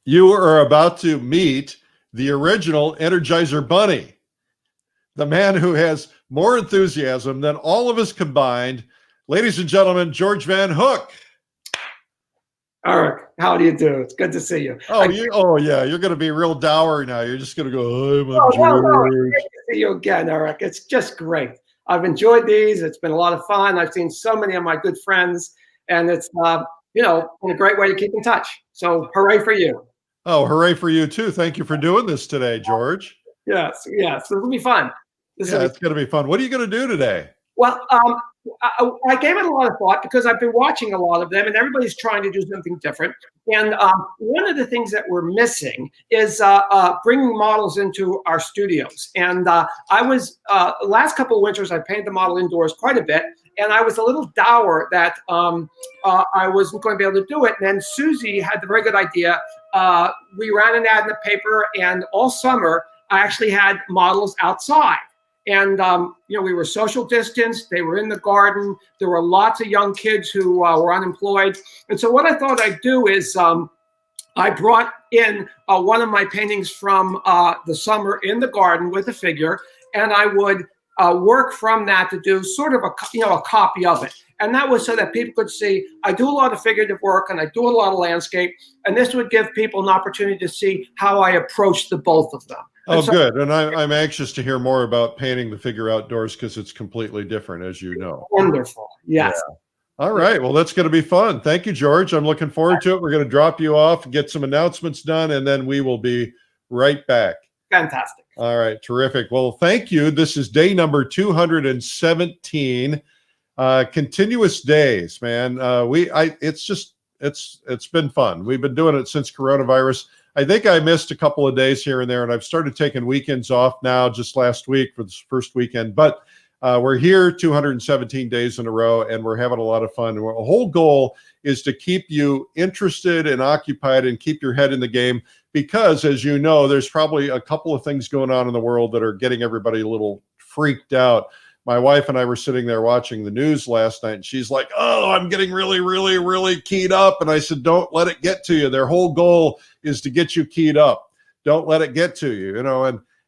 You are about to meet the original Energizer Bunny, the man who has more enthusiasm than all of us combined. Ladies and gentlemen, George Van Hook. Eric, how do you do? It's good to see you. Oh yeah, you're going to be real dour now. You're just going to go, I'm George. No, it's great to see you again, Eric. It's just great. I've enjoyed these. It's been a lot of fun. I've seen so many of my good friends, and it's been a great way to keep in touch. So hooray for you. Oh, hooray for you too. Thank you for doing this today, George. Yes. It'll be fun. It's going to be fun. What are you going to do today? Well, I gave it a lot of thought because I've been watching a lot of them, and everybody's trying to do something different. And one of the things that we're missing is bringing models into our studios. And I was last couple of winters, I painted the model indoors quite a bit, and I was a little dour that I wasn't going to be able to do it. And then Susie had the very good idea. We ran an ad in the paper, and all summer I actually had models outside. And, we were social distanced. They were in the garden. There were lots of young kids who were unemployed. And so what I thought I'd do is I brought in one of my paintings from the summer in the garden with a figure, and I would work from that to do sort of a copy of it. And that was so that people could see I do a lot of figurative work and I do a lot of landscape. And this would give people an opportunity to see how I approach the both of them. Oh, good. And I'm anxious to hear more about painting the figure outdoors because it's completely different, as you know. Wonderful. Yes. Yeah. All right. Well, that's going to be fun. Thank you, George. I'm looking forward to it. We're going to drop you off, get some announcements done, and then we will be right back. Fantastic. All right. Terrific. Well, thank you. This is day number 217. Continuous days, man. It's been fun. We've been doing it since coronavirus. I think I missed a couple of days here and there, and I've started taking weekends off now just last week for this first weekend. But we're here 217 days in a row, and we're having a lot of fun. And our whole goal is to keep you interested and occupied and keep your head in the game because, as you know, there's probably a couple of things going on in the world that are getting everybody a little freaked out. My wife and I were sitting there watching the news last night, and she's like, oh, I'm getting really, really, really keyed up. And I said, don't let it get to you. Their whole goal is to get you keyed up. Don't let it get to you,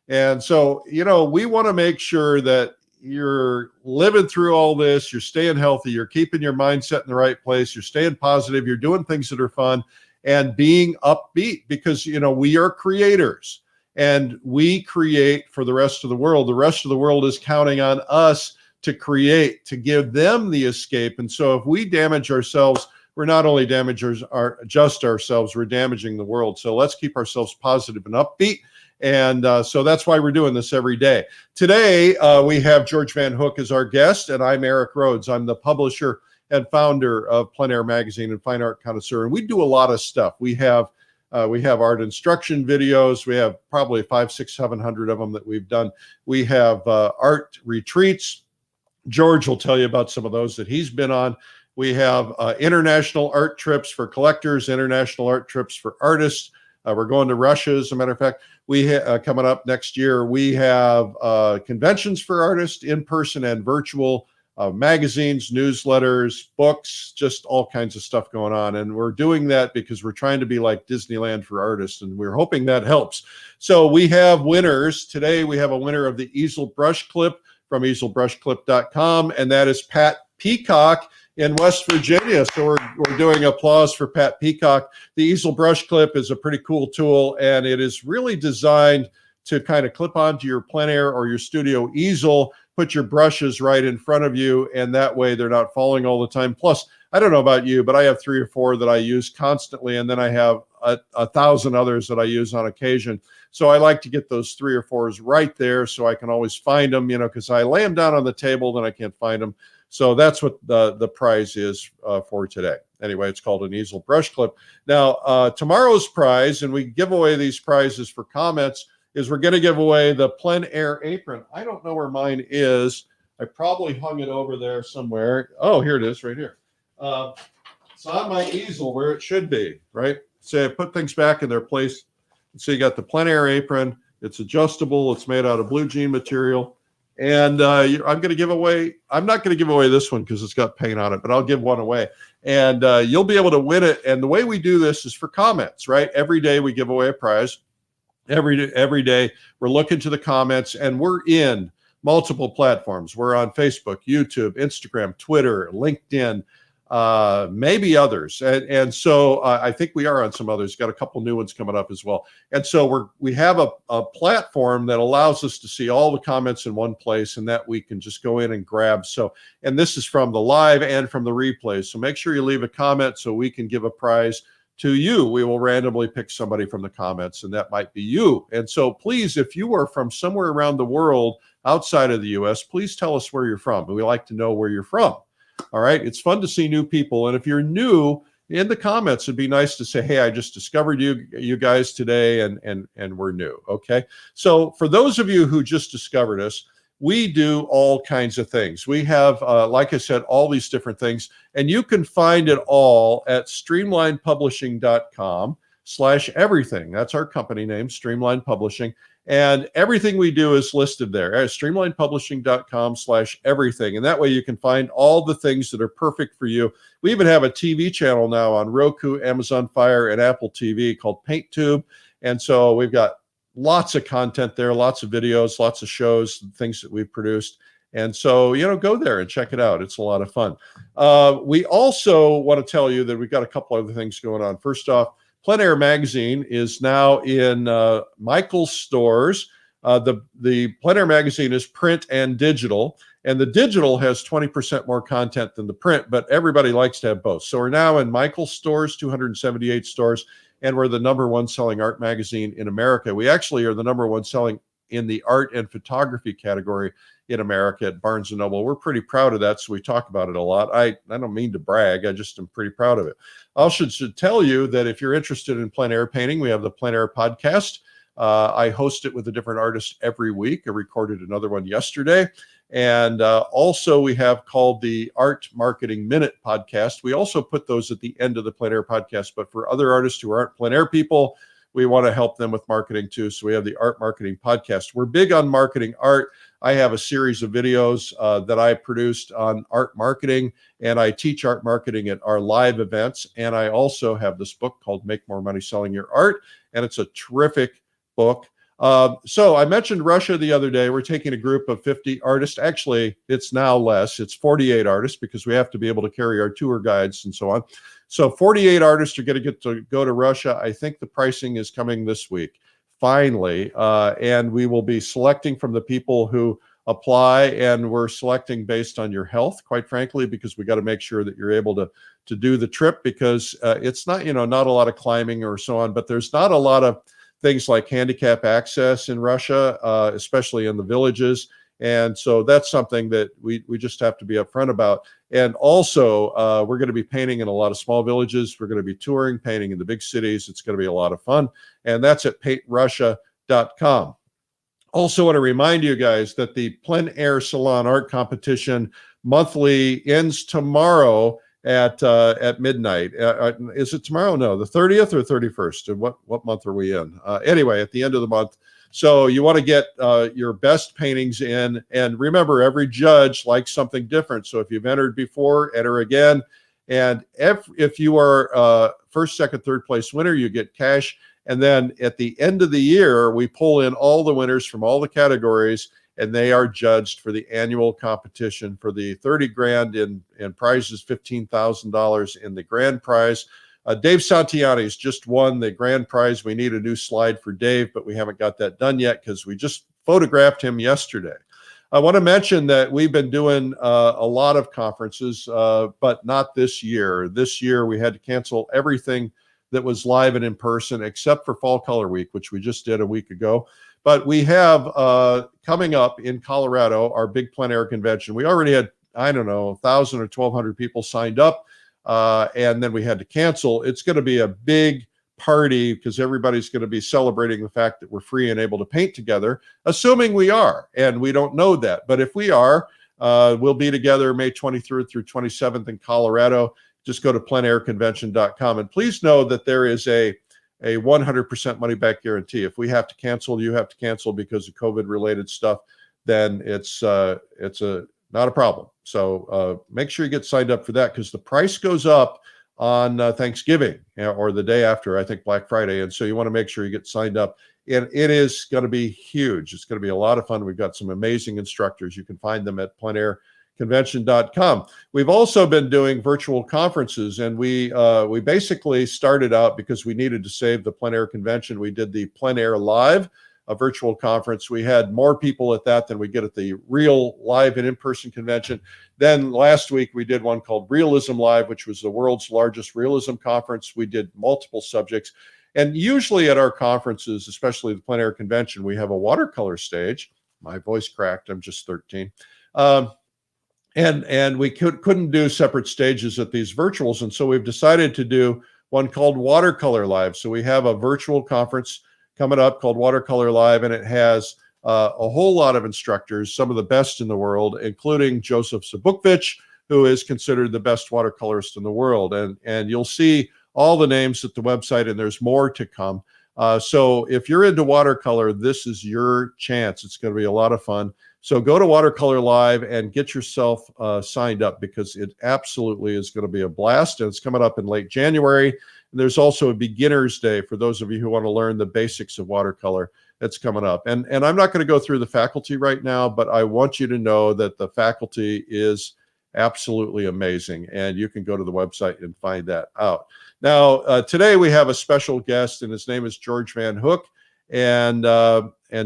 and so, we want to make sure that you're living through all this, you're staying healthy, you're keeping your mindset in the right place, you're staying positive, you're doing things that are fun and being upbeat because, we are creators. And we create for the rest of the world. The rest of the world is counting on us to create, to give them the escape. And so if we damage ourselves, we're not only just ourselves, we're damaging the world. So let's keep ourselves positive and upbeat. And so that's why we're doing this every day. Today, we have George Van Hook as our guest, and I'm Eric Rhoads. I'm the publisher and founder of Plein Air Magazine and Fine Art Connoisseur. And we do a lot of stuff. We have art instruction videos. We have probably 500, 600, 700 of them that we've done. We have art retreats. George will tell you about some of those that he's been on. We have international art trips for collectors, international art trips for artists. We're going to Russia, as a matter of fact. Coming up next year, we have conventions for artists, in person and virtual. Magazines, newsletters, books, just all kinds of stuff going on. And we're doing that because we're trying to be like Disneyland for artists, and we're hoping that helps. So we have winners. Today we have a winner of the easel brush clip from easelbrushclip.com, and that is Pat Peacock in West Virginia. So we're doing applause for Pat Peacock. The easel brush clip is a pretty cool tool, and it is really designed to kind of clip onto your plein air or your studio easel, put your brushes right in front of you, and that way they're not falling all the time. Plus, I don't know about you, but I have 3 or 4 that I use constantly, and then I have 1,000 others that I use on occasion. So I like to get those 3 or 4s right there so I can always find them, because I lay them down on the table, then I can't find them. So that's what the prize is for today. Anyway, it's called an easel brush clip. Now, tomorrow's prize, and we give away these prizes for comments, is we're going to give away the Plein Air Apron. I don't know where mine is. I probably hung it over there somewhere. Oh, here it is right here. It's on my easel where it should be, right? So I put things back in their place. So you got the Plein Air Apron. It's adjustable. It's made out of blue jean material. And I'm going to give away, I'm not going to give away this one because it's got paint on it, but I'll give one away. And you'll be able to win it. And the way we do this is for comments, right? Every day we give away a prize. Every day we're looking to the comments, and we're in multiple platforms. We're on Facebook, YouTube, Instagram, Twitter, LinkedIn, maybe others. And so I think we are on some others. Got a couple new ones coming up as well. And so we have a platform that allows us to see all the comments in one place, and that we can just go in and grab. So, and this is from the live and from the replays. So make sure you leave a comment so we can give a prize to you. We will randomly pick somebody from the comments, and that might be you. And so please, if you are from somewhere around the world outside of the US, please tell us where you're from. We like to know where you're from. All right. It's fun to see new people. And if you're new, in the comments, it'd be nice to say, hey, I just discovered you guys today, and we're new. Okay. So for those of you who just discovered us, we do all kinds of things. We have, like I said, all these different things, and you can find it all at streamlinepublishing.com/everything. That's our company name, Streamline Publishing. And everything we do is listed there at streamlinepublishing.com/everything. And that way you can find all the things that are perfect for you. We even have a TV channel now on Roku, Amazon Fire, and Apple TV called PaintTube. And so we've got lots of content there, lots of videos, lots of shows, things that we've produced. And so, go there and check it out. It's a lot of fun. We also want to tell you that we've got a couple other things going on. First off, Plein Air Magazine is now in Michael's stores. The Plein Air Magazine is print and digital, and the digital has 20% more content than the print, but everybody likes to have both. So we're now in Michael's stores, 278 stores, and we're the #1 selling art magazine in America. We actually are the #1 selling in the art and photography category in America at Barnes & Noble. We're pretty proud of that, so we talk about it a lot. I don't mean to brag. I just am pretty proud of it. I should tell you that if you're interested in plein air painting, we have the Plein Air Podcast. I host it with a different artist every week. I recorded another one yesterday. And also we have called the Art Marketing Minute podcast. We also put those at the end of the Plein Air Podcast, but for other artists who aren't plein air people, we want to help them with marketing too. So we have the Art Marketing Podcast. We're big on marketing art. I have a series of videos that I produced on art marketing, and I teach art marketing at our live events. And I also have this book called Make More Money Selling Your Art, and it's a terrific book. So I mentioned Russia the other day. We're taking a group of 50 artists. Actually, it's now less. It's 48 artists because we have to be able to carry our tour guides and so on. So 48 artists are going to get to go to Russia. I think the pricing is coming this week, finally. And we will be selecting from the people who apply, and we're selecting based on your health, quite frankly, because we got to make sure that you're able to do the trip, because it's not, not a lot of climbing or so on, but there's not a lot of things like handicap access in Russia, especially in the villages. And so that's something that we just have to be upfront about. And also, we're going to be painting in a lot of small villages. We're going to be touring, painting in the big cities. It's going to be a lot of fun. And that's at paintrussia.com. Also want to remind you guys that the Plein Air Salon Art Competition monthly ends tomorrow at midnight. Is it tomorrow? No, the 30th or 31st. What month are we in? Anyway, at the end of the month. So you want to get your best paintings in. And remember, every judge likes something different. So if you've entered before, enter again. And if you are first, second, third place winner, you get cash. And then at the end of the year, we pull in all the winners from all the categories, and they are judged for the annual competition for the 30 grand in prizes, $15,000 in the grand prize. Dave Santiani's just won the grand prize. We need a new slide for Dave, but we haven't got that done yet because we just photographed him yesterday. I want to mention that we've been doing a lot of conferences, but not this year. This year, we had to cancel everything that was live and in person, except for Fall Color Week, which we just did a week ago. But we have coming up in Colorado, our big plein air convention. We already had, 1,000 or 1,200 people signed up, and then we had to cancel. It's going to be a big party because everybody's going to be celebrating the fact that we're free and able to paint together, assuming we are, and we don't know that. But if we are, we'll be together May 23rd through 27th in Colorado. Just go to pleinairconvention.com. And please know that there is a 100% money back guarantee. If we have to cancel, you have to cancel because of COVID related stuff. then it's not a problem. So make sure you get signed up for that, because the price goes up on Thanksgiving or the day after, I think Black Friday. And so you want to make sure you get signed up. And it is going to be huge. It's going to be a lot of fun. We've got some amazing instructors. You can find them at pleinairconvention.com. We've also been doing virtual conferences, and we basically started out because we needed to save the Plein Air Convention. We did the Plein Air Live, a virtual conference. We had more people at that than we get at the real live and in-person convention. Then last week we did one called Realism Live, which was the world's largest realism conference. We did multiple subjects. And usually at our conferences, especially the Plein Air Convention, we have a watercolor stage. My voice cracked. I'm just 13. And we couldn't do separate stages at these virtuals. And so we've decided to do one called Watercolor Live. So we have a virtual conference coming up called Watercolor Live, and it has a whole lot of instructors, some of the best in the world, including Joseph Zbukvic, who is considered the best watercolorist in the world. And you'll see all the names at the website, and there's more to come. So if you're into watercolor, this is your chance. It's going to be a lot of fun. So go to Watercolor Live and get yourself signed up, because it absolutely is going to be a blast. And it's coming up in late January. And there's also a beginner's day for those of you who want to learn the basics of watercolor. That's coming up. And I'm not going to go through the faculty right now, but I want you to know that the faculty is absolutely amazing. And you can go to the website and find that out. Now, today we have a special guest, and his name is George Van Hook. And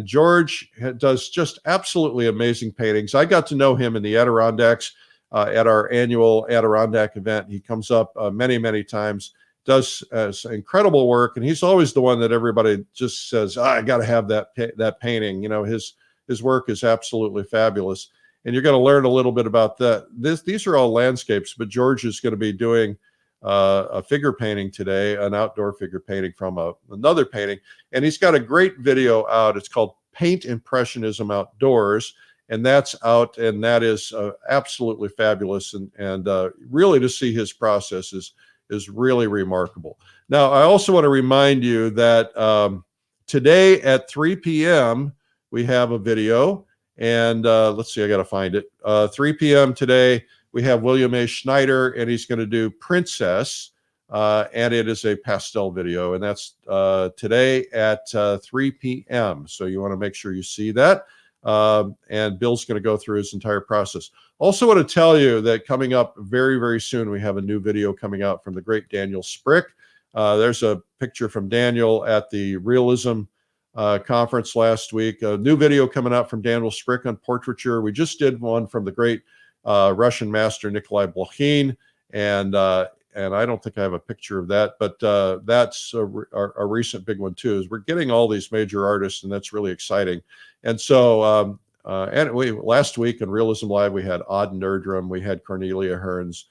George does just absolutely amazing paintings. I got to know him in the Adirondacks at our annual Adirondack event. He comes up many, many times, does incredible work. And he's always the one that everybody just says, I got to have that painting. You know, his work is absolutely fabulous. And you're going to learn a little bit about that. These are all landscapes, but George is going to be doing a figure painting today, an outdoor figure painting from another painting. And he's got a great video out. It's called Paint Impressionism Outdoors. And that's out, and that is absolutely fabulous. And really to see his process is really remarkable. Now, I also want to remind you that today at 3 p.m., we have a video. And let's see, I got to find it. 3 p.m. today, we have William A. Schneider, and he's going to do Princess, and it is a pastel video, and that's today at 3 p.m. So you want to make sure you see that, and Bill's going to go through his entire process. Also want to tell you that coming up very, very soon, we have a new video coming out from the great Daniel Sprick. There's a picture from Daniel at the Realism conference last week. A new video coming out from Daniel Sprick on portraiture. We just did one from the great Russian master Nikolai Blokhin, and I don't think I have a picture of that, but that's a recent big one too. Is we're getting all these major artists, and that's really exciting. And so, last week in Realism Live, we had Odd Nerdrum, we had Cornelia Hearns,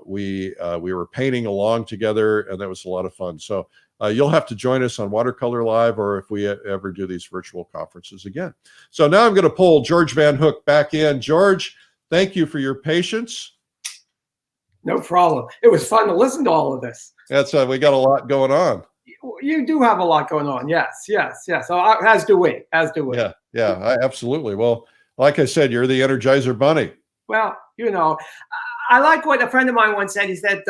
we were painting along together, and that was a lot of fun. So you'll have to join us on Watercolor Live, or if we ever do these virtual conferences again. So now I'm going to pull George Van Hook back in. George, thank you for your patience. No problem. It was fun to listen to all of this. That's we got a lot going on. You do have a lot going on. Yes. So as do we. Yeah, absolutely. Well, like I said, you're the Energizer Bunny. Well, I like what a friend of mine once said. He said,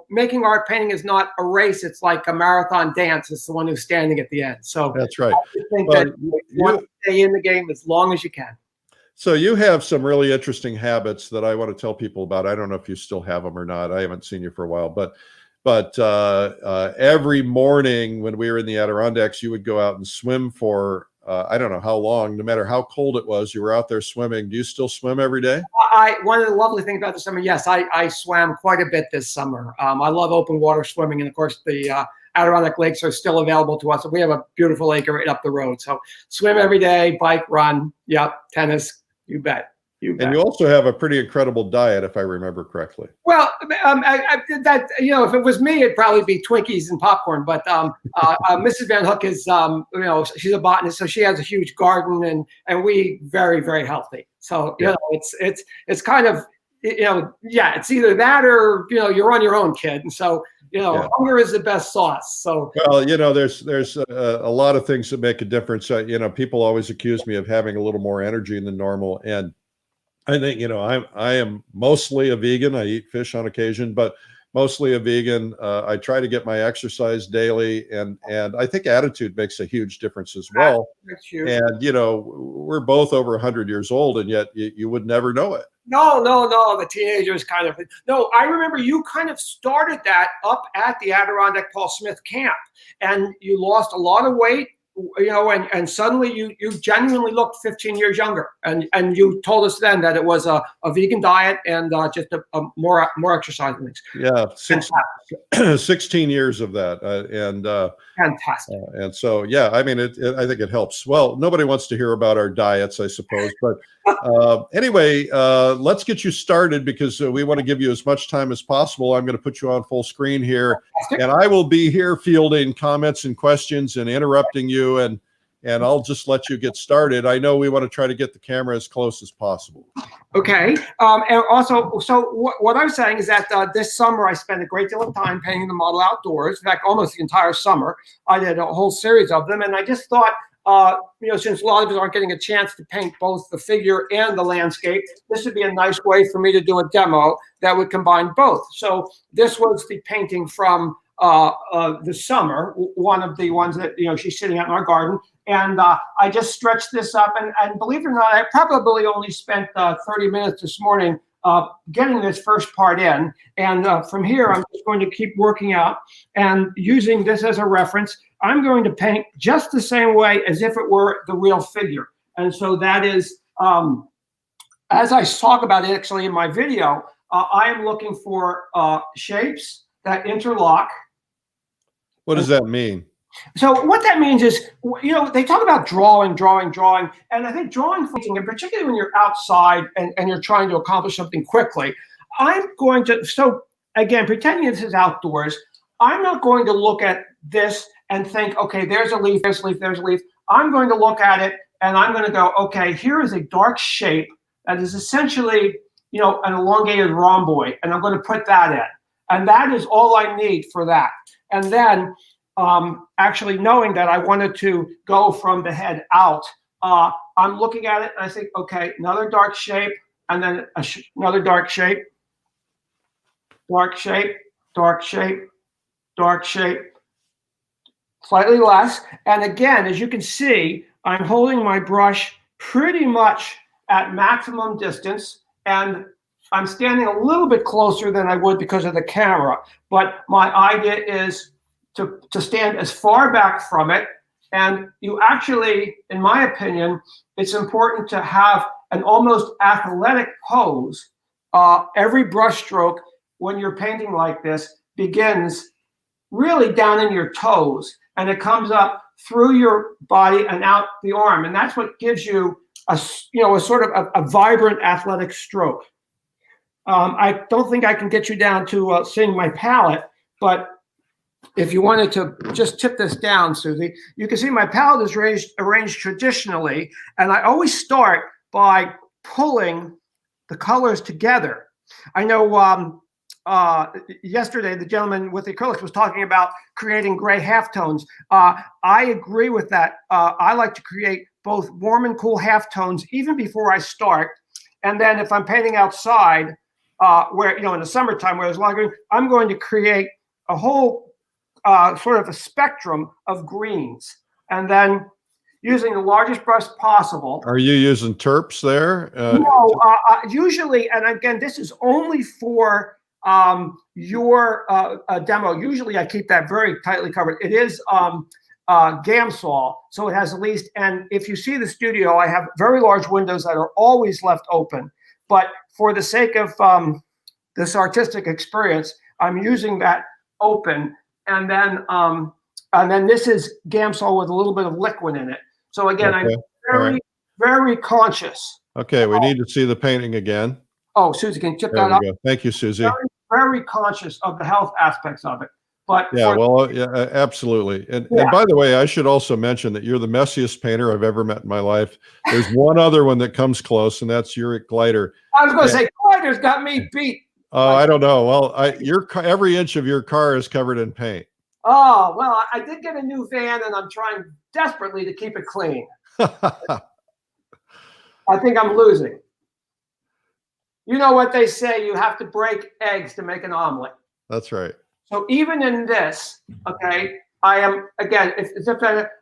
making art painting is not a race. It's like a marathon dance. It's the one who's standing at the end. So that's right. I think that you want to stay in the game as long as you can. So you have some really interesting habits that I want to tell people about. I don't know if you still have them or not. I haven't seen you for a while, but every morning when we were in the Adirondacks, you would go out and swim for I don't know how long, no matter how cold it was, you were out there swimming. Do you still swim every day? One of the lovely things about the summer, yes, I swam quite a bit this summer. I love open water swimming. And of course, the Adirondack lakes are still available to us. We have a beautiful lake right up the road. So swim every day, bike, run. Yep. Tennis. You bet. And you also have a pretty incredible diet, if I remember correctly. Well, if it was me, it'd probably be Twinkies and popcorn. But Mrs. Van Hook is, she's a botanist, so she has a huge garden, and we eat very, very healthy. So it's kind of, it's either that or you're on your own, kid. And so Hunger is the best sauce. So, well, there's a lot of things that make a difference. People always accuse me of having a little more energy than normal, and I think I am mostly a vegan. I eat fish on occasion, but mostly a vegan. I try to get my exercise daily, and I think attitude makes a huge difference as well. And we're both over 100 years old, and yet you would never know it. No, the teenagers kind of. No, I remember you kind of started that up at the Adirondack Paul Smith camp, and you lost a lot of weight. And suddenly you genuinely looked 15 years younger, and you told us then that it was a vegan diet and just a more exercise things. Yeah, 16 years of that, and fantastic. And so, yeah, I mean, I think it helps. Well, nobody wants to hear about our diets, I suppose, but anyway, let's get you started because we want to give you as much time as possible. I'm going to put you on full screen here, and I will be here fielding comments and questions and interrupting you. And I'll just let you get started. I know we want to try to get the camera as close as possible. Okay. And also, so what I'm saying is that this summer I spent a great deal of time painting the model outdoors. In fact, almost the entire summer. I did a whole series of them. And I just thought, since a lot of us aren't getting a chance to paint both the figure and the landscape, this would be a nice way for me to do a demo that would combine both. So this was the painting from the summer, one of the ones that she's sitting out in our garden, and I just stretched this up, and believe it or not, I probably only spent 30 minutes this morning getting this first part in, and from here I'm just going to keep working out and using this as a reference. I'm going to paint just the same way as if it were the real figure, and so that is as I talk about it actually in my video, I am looking for shapes that interlock. What does that mean? So what that means is, they talk about drawing, and I think drawing, and particularly when you're outside and you're trying to accomplish something quickly, I'm going to, so again, pretending this is outdoors, I'm not going to look at this and think, okay, there's a leaf, there's a leaf, there's a leaf. I'm going to look at it and I'm going to go, okay, here is a dark shape that is essentially, an elongated rhomboid, and I'm going to put that in. And that is all I need for that. And then actually knowing that I wanted to go from the head out, I'm looking at it and I think, okay, another dark shape, and then another dark shape, dark shape, dark shape, dark shape, slightly less. And again, as you can see, I'm holding my brush pretty much at maximum distance, and I'm standing a little bit closer than I would because of the camera, but my idea is to stand as far back from it. And you actually, in my opinion, it's important to have an almost athletic pose. Every brush stroke, when you're painting like this, begins really down in your toes, and it comes up through your body and out the arm. And that's what gives you a sort of a vibrant athletic stroke. I don't think I can get you down to seeing my palette, but if you wanted to just tip this down, Susie, you can see my palette is arranged traditionally, and I always start by pulling the colors together. I know yesterday the gentleman with the acrylics was talking about creating gray halftones. I agree with that. I like to create both warm and cool halftones even before I start, and then if I'm painting outside, where in the summertime where there's a lot of green, I'm going to create a whole sort of a spectrum of greens, and then using the largest brush possible. Are you using terps there? No, usually, and again, this is only for your demo. Usually I keep that very tightly covered. It is Gamsol, so it has at least, and if you see the studio, I have very large windows that are always left open. But for the sake of this artistic experience, I'm using that open, and then this is Gamsol with a little bit of liquid in it. So again, okay. I'm very conscious. Okay, we need to see the painting again. Oh, Susie, can you tip that up? Go. Thank you, Susie. Very conscious of the health aspects of it. But yeah, absolutely. And by the way, I should also mention that you're the messiest painter I've ever met in my life. There's one other one that comes close, and that's Uric Glider. I was going to say, Glider's got me beat. Oh, I don't know. Well, every inch of your car is covered in paint. Oh, well, I did get a new van, and I'm trying desperately to keep it clean. I think I'm losing. You know what they say, you have to break eggs to make an omelet. That's right. So even in this, okay, I am, again,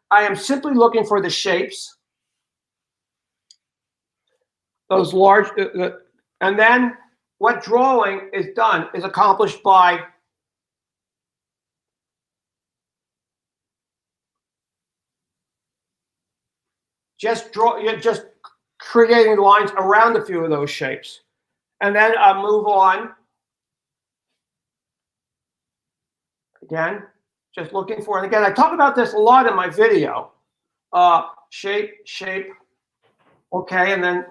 I am simply looking for the shapes, those large, and then what drawing is done is accomplished by just creating lines around a few of those shapes. And then I move on. Again, just looking for, and again, I talk about this a lot in my video. Shape, okay, and then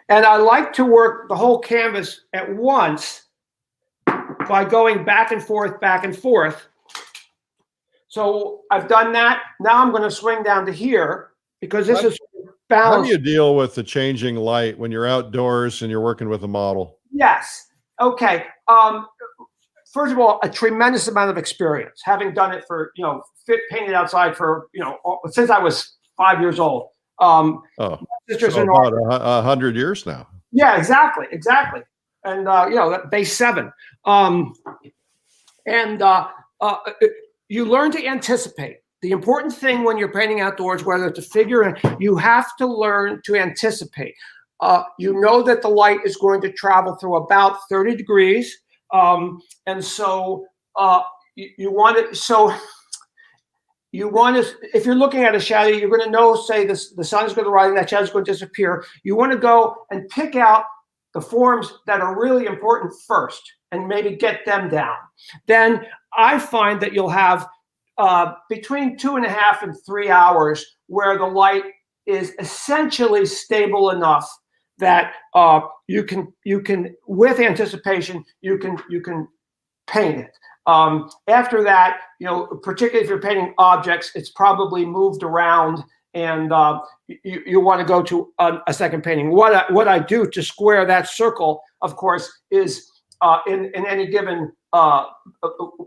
I like to work the whole canvas at once by going back and forth, back and forth. So I've done that. Now I'm going to swing down to here because this is balanced. How do you deal with the changing light when you're outdoors and you're working with a model? Yes. Okay. First of all, a tremendous amount of experience, having done it for, painted outside for, since I was 5 years old. Sisters so about 100 years now. Yeah, exactly. And, base 7. You learn to anticipate. The important thing when you're painting outdoors, whether it's a figure, you have to learn to anticipate. You know that the light is going to travel through about 30 degrees. And so you want to, if you're looking at a shadow, you're going to know, say the sun is going to rise and that shadow is going to disappear. You want to go and pick out the forms that are really important first and maybe get them down. Then I find that you'll have between 2.5 and 3 hours where the light is essentially stable enough that you can with anticipation you can paint it. After that, particularly if you're painting objects, it's probably moved around, and you want to go to a second painting. What I do to square that circle, of course, is in any given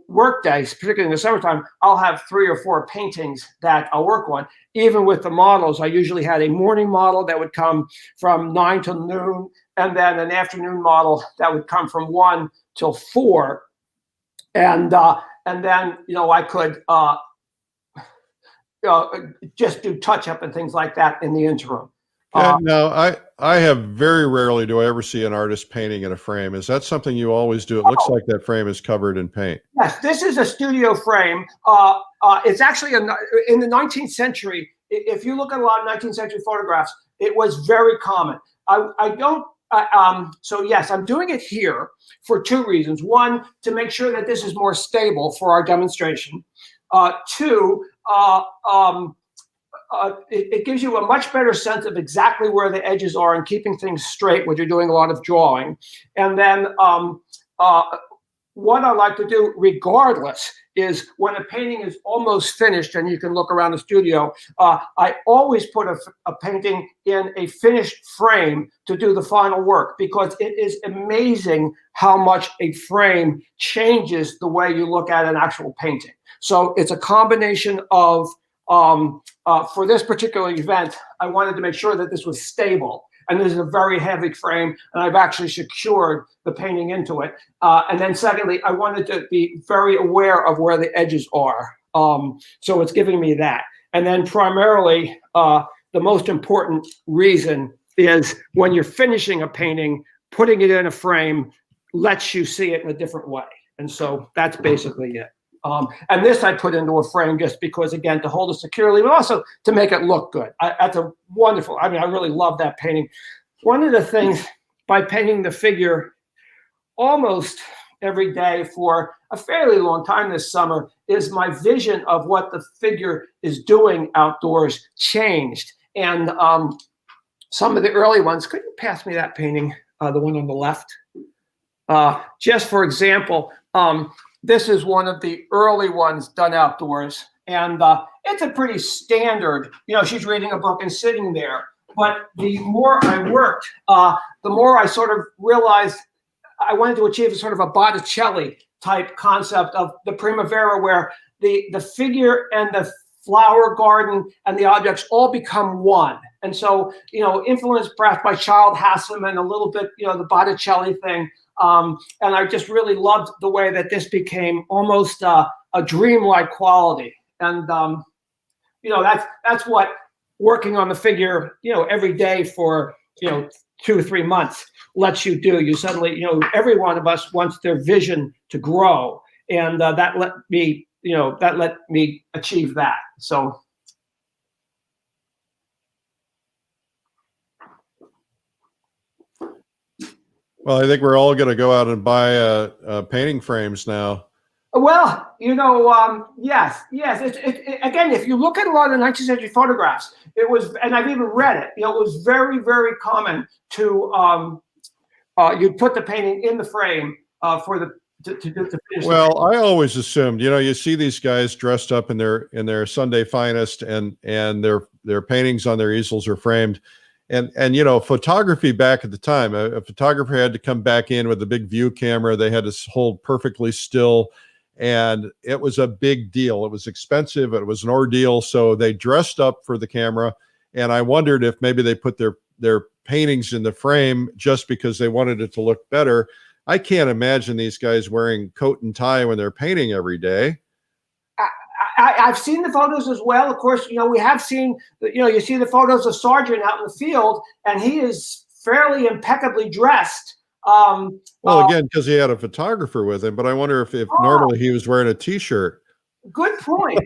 work days, particularly in the summertime, I'll have 3 or 4 paintings that I'll work on. Even with the models, I usually had a morning model that would come from 9 till noon, and then an afternoon model that would come from 1 till 4. And then I could just do touch up and things like that in the interim. No, I have very rarely do I ever see an artist painting in a frame. Is that something you always do? It looks like that frame is covered in paint. Yes, this is a studio frame. It's actually in the 19th century. If you look at a lot of 19th century photographs, it was very common. So yes, I'm doing it here for 2 reasons. 1, to make sure that this is more stable for our demonstration. 2, it gives you a much better sense of exactly where the edges are and keeping things straight when you're doing a lot of drawing. And then what I like to do, regardless, is when a painting is almost finished and you can look around the studio, I always put a painting in a finished frame to do the final work, because it is amazing how much a frame changes the way you look at an actual painting. So it's a combination of, for this particular event, I wanted to make sure that this was stable. And this is a very heavy frame, and I've actually secured the painting into it. And then secondly, I wanted to be very aware of where the edges are. So it's giving me that. And then primarily, the most important reason is when you're finishing a painting, putting it in a frame lets you see it in a different way. And so that's basically it. And this I put into a frame just because, again, to hold it securely, but also to make it look good. That's a wonderful, I really love that painting. One of the things by painting the figure almost every day for a fairly long time this summer is my vision of what the figure is doing outdoors changed. And some of the early ones, could you pass me that painting, the one on the left? Just for example, this is one of the early ones done outdoors, and it's a pretty standard, she's reading a book and sitting there. but the more I worked, the more I sort of realized I wanted to achieve a sort of a Botticelli type concept of the Primavera, where the figure and the flower garden and the objects all become one. And so, influenced perhaps by Child Haslam and a little bit, the Botticelli thing. And I just really loved the way that this became almost a dreamlike quality. And, that's what working on the figure, every day for, 2 or 3 months lets you do. You suddenly, every one of us wants their vision to grow. And that let me achieve that. So. Well, I think we're all going to go out and buy painting frames now. Well, yes. Again, if you look at a lot of the 19th century photographs, it was, and I've even read it, it was very, very common to you'd put the painting in the frame for the to finish. Well, I always assumed, you see these guys dressed up in their Sunday finest, and their paintings on their easels are framed. And photography back at the time, a photographer had to come back in with a big view camera. They had to hold perfectly still, and it was a big deal. It was expensive. It was an ordeal. So they dressed up for the camera, and I wondered if maybe they put their paintings in the frame just because they wanted it to look better. I can't imagine these guys wearing coat and tie when they're painting every day. I've seen the photos as well. Of course, we have seen, you see the photos of Sargent out in the field, and he is fairly impeccably dressed. Well, again, because he had a photographer with him, but I wonder if normally he was wearing a T-shirt. Good point.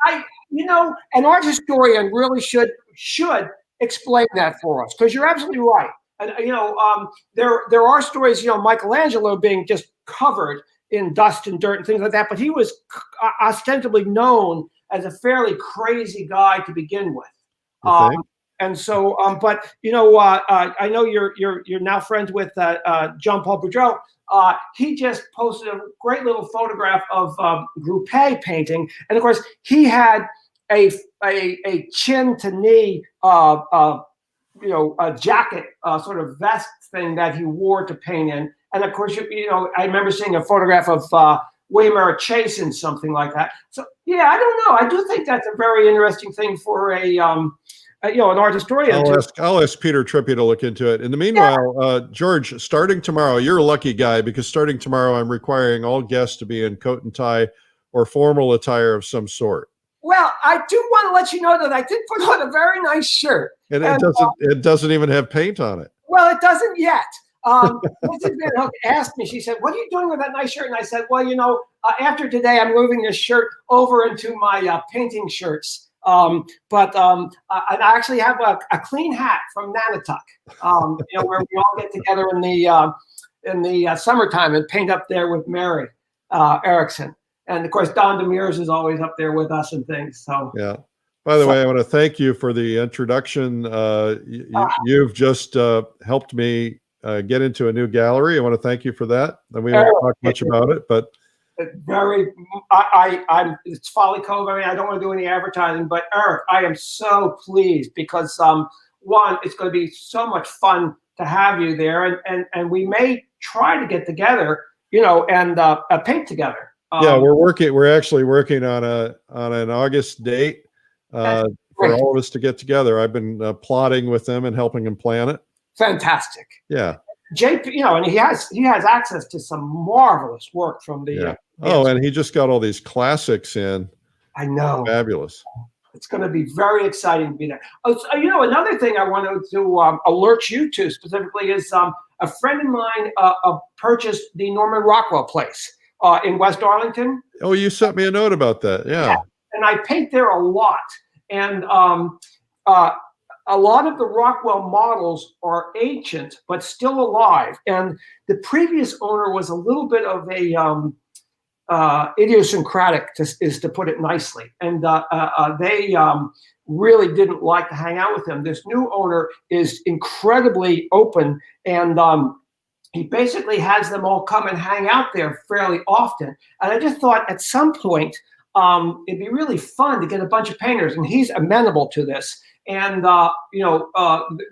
An art historian really should explain that for us, because you're absolutely right. And there are stories, Michelangelo being just covered in dust and dirt and things like that, but he was ostensibly known as a fairly crazy guy to begin with. And so, but I know you're now friends with John Paul Boudreau. He just posted a great little photograph of Groupé painting, and of course he had a chin to knee a jacket sort of vest thing that he wore to paint in. And of course, I remember seeing a photograph of Waymar Chase in something like that. So yeah, I don't know. I do think that's a very interesting thing for an art historian. I'll ask Peter Trippi to look into it. In the meanwhile, George, starting tomorrow, you're a lucky guy, because starting tomorrow, I'm requiring all guests to be in coat and tie or formal attire of some sort. Well, I do want to let you know that I did put on a very nice shirt. And it doesn't even have paint on it. Well, it doesn't yet. Mrs. Van Hook asked me, she said, "What are you doing with that nice shirt?" And I said, "Well, after today, I'm moving this shirt over into my painting shirts. But I actually have a clean hat from Nanatuck, where we all get together in the summertime and paint up there with Mary Erickson. And of course, Don Demers is always up there with us and things." So yeah. By the way, I want to thank you for the introduction. You've just helped me get into a new gallery. I want to thank you for that. And we won't talk much about it, but it's Folly Cove. I mean, I don't want to do any advertising, but Eric, I am so pleased because one, it's going to be so much fun to have you there, and we may try to get together, and paint together. Yeah, we're actually working on an August date for all of us to get together. I've been plotting with them and helping them plan it. Fantastic. Yeah. JP, and he has access to some marvelous work from the. And he just got all these classics in. I know. Fabulous. It's going to be very exciting to be there. Another thing I wanted to alert you to specifically is a friend of mine purchased the Norman Rockwell place in West Arlington. Oh, you sent me a note about that. Yeah. And I paint there a lot. And a lot of the Rockwell models are ancient, but still alive. And the previous owner was a little bit of a idiosyncratic, to put it nicely. And they really didn't like to hang out with him. This new owner is incredibly open, and he basically has them all come and hang out there fairly often. And I just thought at some point, it'd be really fun to get a bunch of painters, and he's amenable to this. And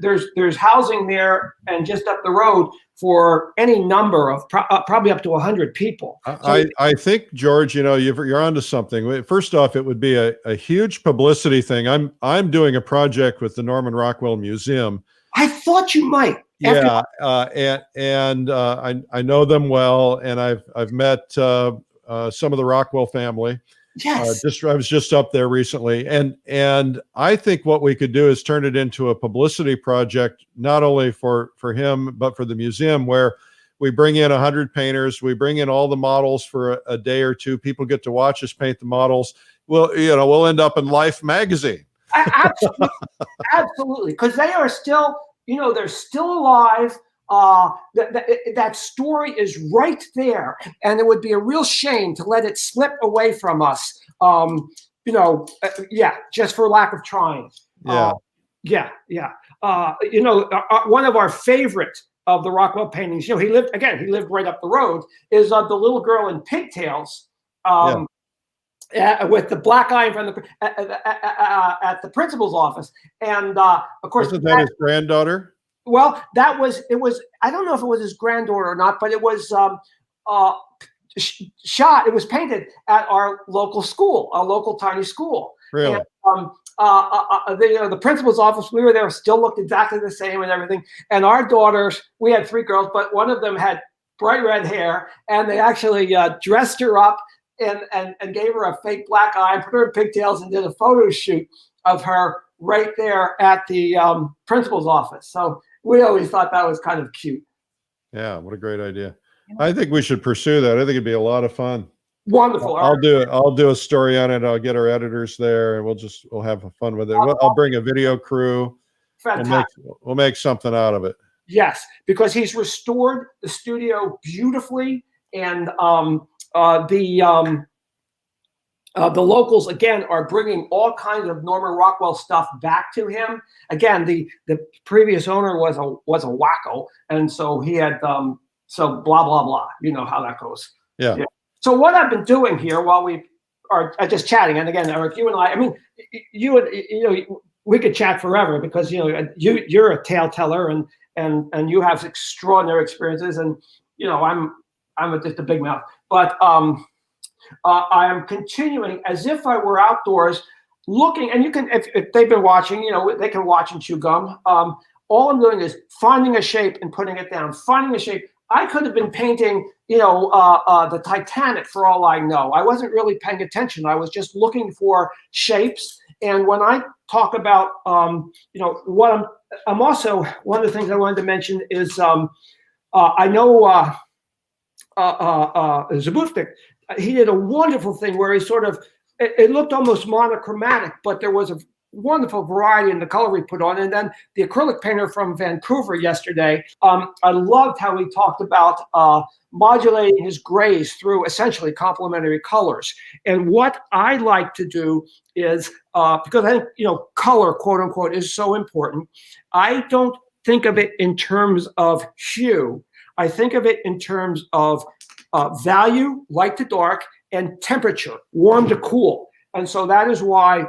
there's housing there, and just up the road for any number of probably up to 100 people. I think, George, you're onto something. First off, it would be a huge publicity thing. I'm doing a project with the Norman Rockwell Museum. I thought you might. Yeah, I know them well, and I've met some of the Rockwell family. Yes. I was just up there recently, and I think what we could do is turn it into a publicity project, not only for him but for the museum, where we bring in 100 painters, we bring in all the models for a day or two. People get to watch us paint the models. We'll end up in Life magazine. Absolutely, because they are still, they're still alive. That story is right there, and it would be a real shame to let it slip away from us. Just for lack of trying. Yeah. One of our favorite of the Rockwell paintings. He lived right up the road. Is the little girl in Pigtails. With the black eye from at the principal's office, and of course, isn't that his granddaughter? Well, it was. I don't know if it was his granddaughter or not, but it was shot. It was painted at our local school, our local tiny school. Really? And, the principal's office. We were there, still looked exactly the same and everything. And our daughters, we had 3 girls, but one of them had bright red hair, and they actually dressed her up and gave her a fake black eye, put her in pigtails, and did a photo shoot of her right there at the principal's office. So we always thought that was kind of cute. Yeah, what a great idea. I think we should pursue that. I think it'd be a lot of fun. Wonderful. I'll do a story on it. I'll get our editors there, and we'll have fun with it. I'll bring a video crew. Fantastic. We'll make something out of it. Yes, because he's restored the studio beautifully, and the locals again are bringing all kinds of Norman Rockwell stuff back to him. Again, the previous owner was a wacko, and so he had so blah blah blah. You know how that goes. Yeah. So what I've been doing here while we are just chatting, and again, Eric, you and I mean, we could chat forever because you're a tale teller and you have extraordinary experiences, and I'm just a big mouth, but I am continuing as if I were outdoors looking, and you can, if they've been watching, they can watch and chew gum. All I'm doing is finding a shape and putting it down, finding a shape. I could have been painting, the Titanic for all I know. I wasn't really paying attention. I was just looking for shapes. And when I talk about, what I'm also, one of the things I wanted to mention is I know Zabufnik, he did a wonderful thing where he sort of, it looked almost monochromatic, but there was a wonderful variety in the color we put on. And then the acrylic painter from Vancouver yesterday, I loved how he talked about modulating his grays through essentially complementary colors. And what I like to do is, because I think, color, quote unquote, is so important, I don't think of it in terms of hue. I think of it in terms of value, light to dark, and temperature, warm to cool. And so that is why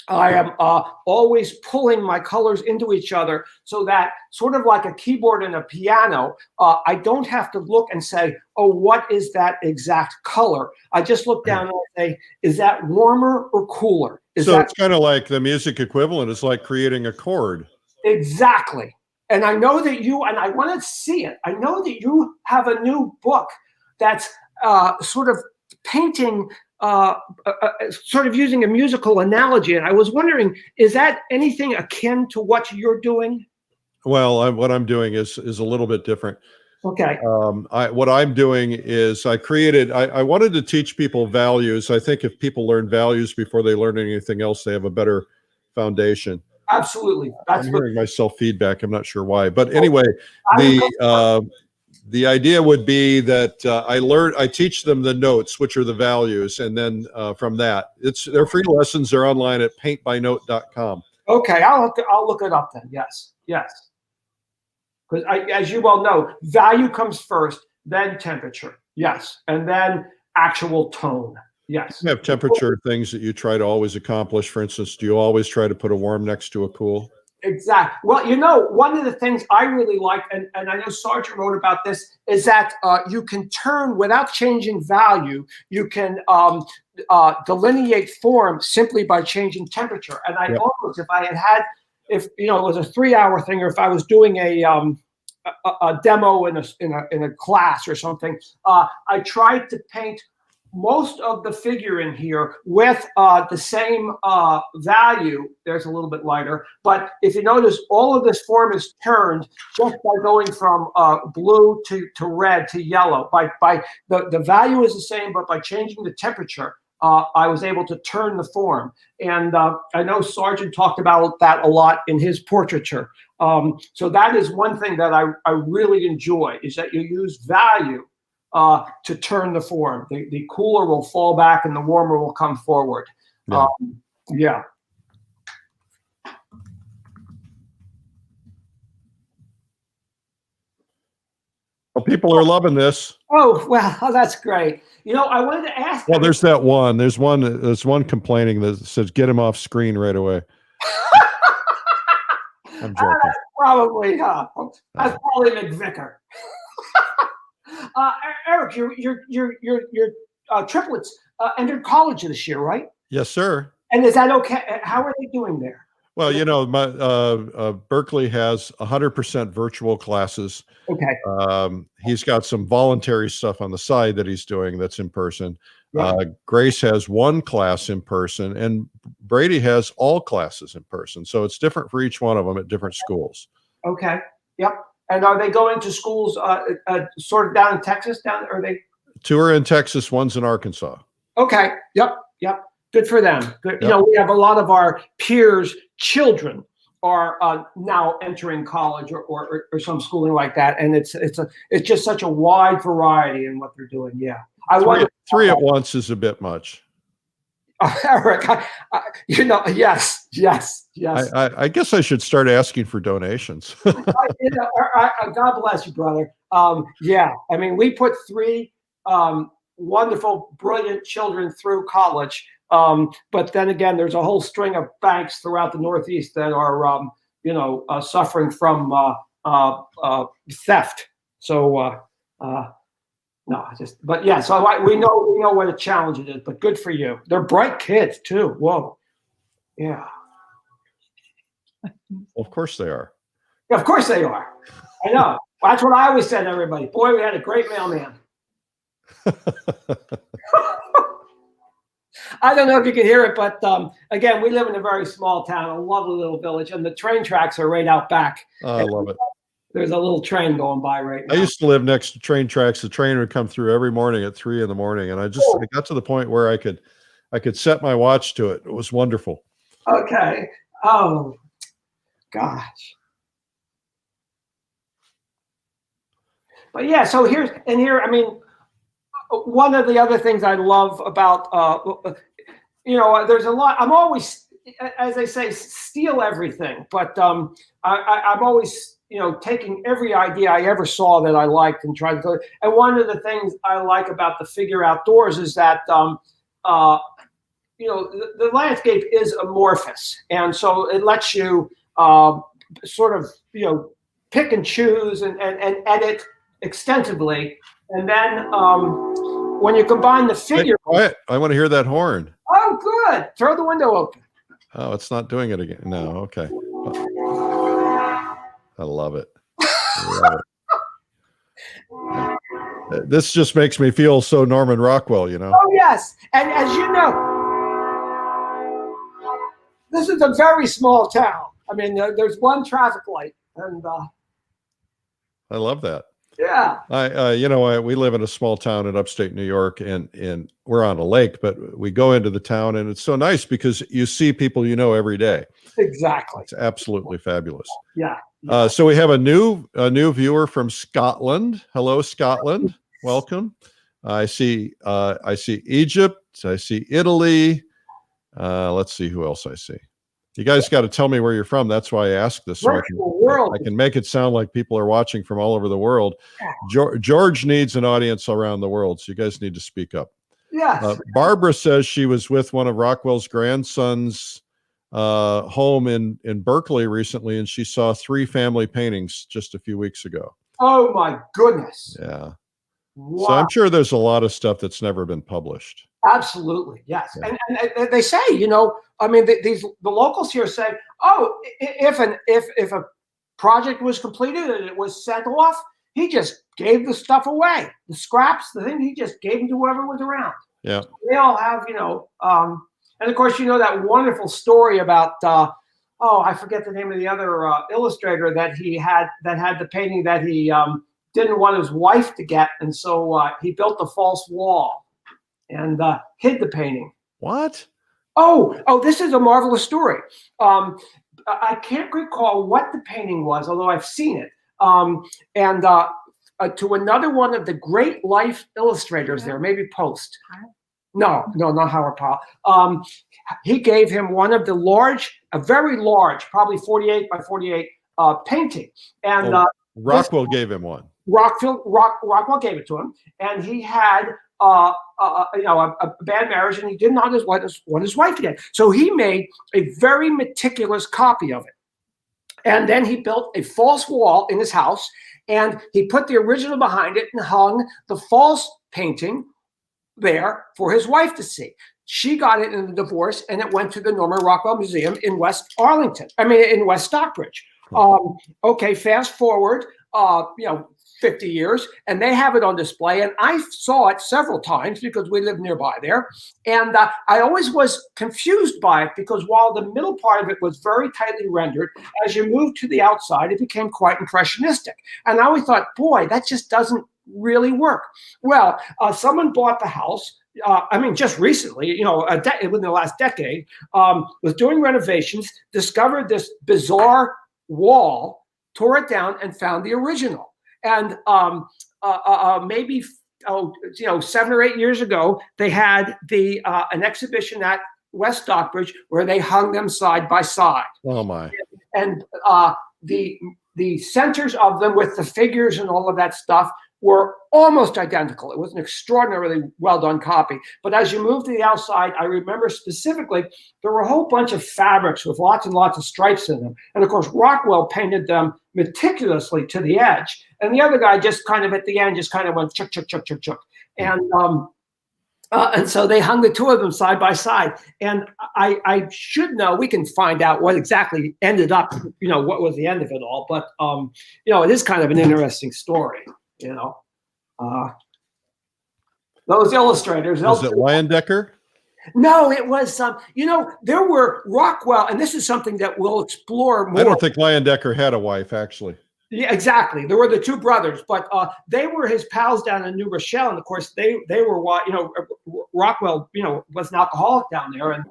I am always pulling my colors into each other, so that sort of like a keyboard and a piano, I don't have to look and say, oh, what is that exact color? I just look down and say, is that warmer or cooler? It's kind of like the music equivalent. It's like creating a chord. Exactly. And I know that and I want to see it, I know that you have a new book that's sort of painting, sort of using a musical analogy. And I was wondering, is that anything akin to what you're doing? Well, what I'm doing is a little bit different. Okay. What I'm doing is I wanted to teach people values. I think if people learn values before they learn anything else, they have a better foundation. Absolutely. I'm hearing myself feedback. I'm not sure why, but anyway, the idea would be that I teach them the notes, which are the values, and then from that, they're free lessons. They're online at paintbynote.com. Okay, I'll look it up then. Yes. Because as you well know, value comes first, then temperature. Yes, and then actual tone. Yes. You have temperature things that you try to always accomplish. For instance, do you always try to put a warm next to a cool? Exactly. Well, one of the things I really like, and I know Sargent wrote about this, is that you can turn without changing value. You can delineate form simply by changing temperature. And I almost, if it was a 3-hour thing, or if I was doing a demo in a class or something, I tried to paint most of the figure in here with the same value. There's a little bit lighter, but if you notice, all of this form is turned just by going from blue to red to yellow. By the value is the same, but by changing the temperature, I was able to turn the form. And I know Sargent talked about that a lot in his portraiture. So that is one thing that I really enjoy, is that you use value to turn the form. The cooler will fall back and the warmer will come forward. Yeah. Yeah. Well, people are loving this. Oh, well, that's great. I wanted to ask. Well, there's that one. There's one complaining that says, "Get him off screen right away." I'm joking. That's probably McVicker. Eric, your triplets entered college this year, right? Yes, sir. And is that okay? How are they doing there? Well, my Berkeley has 100% virtual classes. Okay. He's got some voluntary stuff on the side that he's doing that's in person. Yeah. Grace has one class in person, and Brady has all classes in person. So it's different for each one of them at different schools. Okay. Yep. And are they going to schools sort of down in Texas? Are they? 2 are in Texas, 1's in Arkansas. Okay. Yep. Good for them. Good. Yep. We have a lot of our peers' children are now entering college or some schooling like that, and it's just such a wide variety in what they're doing. Yeah. Three at once is a bit much. Eric, yes. I guess I should start asking for donations. God bless you, brother. Yeah, I mean, we put 3 wonderful, brilliant children through college, but then again, there's a whole string of banks throughout the Northeast that are, suffering from theft. So, but yeah. So we know what a challenge it is. But good for you. They're bright kids too. Whoa, yeah. Of course they are. Yeah, of course they are. I know. That's what I always said to everybody. Boy, we had a great mailman. I don't know if you can hear it, but again, we live in a very small town, a lovely little village, and the train tracks are right out back. I love it. There's a little train going by right now. I used to live next to train tracks. The train would come through every morning at 3 a.m, and I got to the point where I could set my watch to it. It was wonderful. Okay. Oh, gosh. But yeah, so here, I mean, one of the other things I love about, there's a lot. I'm always, as they say, steal everything. But I'm always, taking every idea I ever saw that I liked and trying to go. And one of the things I like about the figure outdoors is that, the landscape is amorphous. And so it lets you sort of, pick and choose and edit extensively. And then when you combine the figure. Quiet. I want to hear that horn. Oh, good. Throw the window open. Oh, it's not doing it again. No. Okay. I love it. This just makes me feel so Norman Rockwell, Oh, yes. And as you know, this is a very small town. I mean, there's one traffic light. And I love that. Yeah. We live in a small town in upstate New York, and we're on a lake, but we go into the town, and it's so nice because you see people every day. Exactly. It's absolutely fabulous. Yeah. So we have a new viewer from Scotland. Hello, Scotland. Welcome. I see Egypt. I see Italy. Let's see who else I see. You guys got to tell me where you're from. That's why I asked this. So I can make it sound like people are watching from all over the world. George needs an audience around the world, so you guys need to speak up. Yes. Barbara says she was with one of Rockwell's grandsons home in Berkeley recently, and she saw 3 family paintings just a few weeks ago. Oh my goodness. Yeah. Wow. So I'm sure there's a lot of stuff that's never been published. Absolutely, yes. Yeah. And they say, I mean, the locals here say, oh, if a project was completed and it was sent off, he just gave the stuff away, the scraps, the thing, he just gave them to whoever was around. Yeah. So they all have, and of course, that wonderful story about, I forget the name of the other illustrator that had the painting that he didn't want his wife to get, and so he built a false wall and hid the painting. What? Oh, this is a marvelous story. I can't recall what the painting was, although I've seen it. To another one of the great life illustrators there, maybe Post. No, not Howard Powell. He gave him one of a very large, probably 48 by 48 painting. And Rockwell gave him one. Rockwell gave it to him, and he had a bad marriage, and he did not want his wife to get. So he made a very meticulous copy of it, and then he built a false wall in his house, and he put the original behind it and hung the false painting there for his wife to see. She got it in the divorce, and it went to the Norman Rockwell Museum in West Stockbridge. Okay, fast forward, 50 years, and they have it on display. And I saw it several times because we live nearby there. And I always was confused by it because while the middle part of it was very tightly rendered, as you moved to the outside, it became quite impressionistic. And I always thought, boy, that just doesn't really work. Well, someone bought the house. Just recently, within the last decade, was doing renovations, discovered this bizarre wall, tore it down, and found the original. And maybe 7 or 8 years ago, they had an exhibition at West Stockbridge where they hung them side by side. Oh my! And the centers of them with the figures and all of that stuff were almost identical. It was an extraordinarily well done copy. But as you move to the outside, I remember specifically there were a whole bunch of fabrics with lots and lots of stripes in them. And of course, Rockwell painted them meticulously to the edge. And the other guy just kind of at the end just kind of went chuck, chuck, chuck, chuck, chuck. And so they hung the two of them side by side. And I should know, we can find out what exactly ended up, what was the end of it all. But, it is kind of an interesting story. Those illustrators. Was it Leyendecker? No, it was there were Rockwell, and this is something that we'll explore more. I don't think Leyendecker had a wife, actually. Yeah, exactly. There were the two brothers, but they were his pals down in New Rochelle, and of course they were Rockwell, was an alcoholic down there, and